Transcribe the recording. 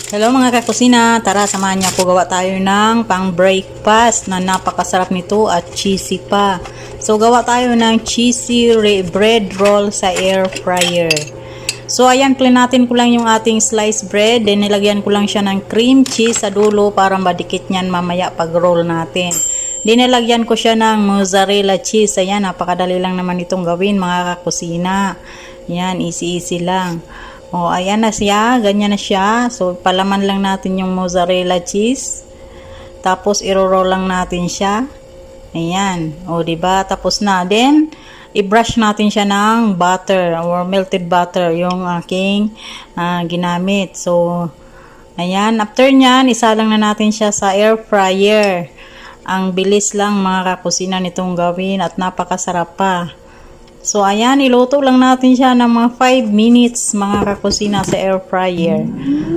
Hello mga kakusina, tara samahan niyo ako gawa tayo ng pang breakfast na napakasarap nito at cheesy pa. So gawa tayo ng cheesy bread roll sa air fryer. So ayan, klinatin ko lang yung ating sliced bread, then nilagyan ko lang siya ng cream cheese sa dulo para madikit niyan mamaya pag roll natin. Then nilagyan ko siya ng mozzarella cheese. Ayan, napakadali lang naman itong gawin mga kakusina. Ayan, easy lang. O, ayan na siya. Ganyan na siya. So, palaman lang natin yung mozzarella cheese. Tapos, iro-roll lang natin siya. Ayan. O, diba? Tapos na. Then, i-brush natin siya ng butter or melted butter. Yung aking ginamit. So, ayan. After nyan, isa lang na natin siya sa air fryer. Ang bilis lang mga kakusina nitong gawin at napakasarap pa. So, ayan, iluto lang natin siya ng mga 5 minutes mga kakusina sa air fryer.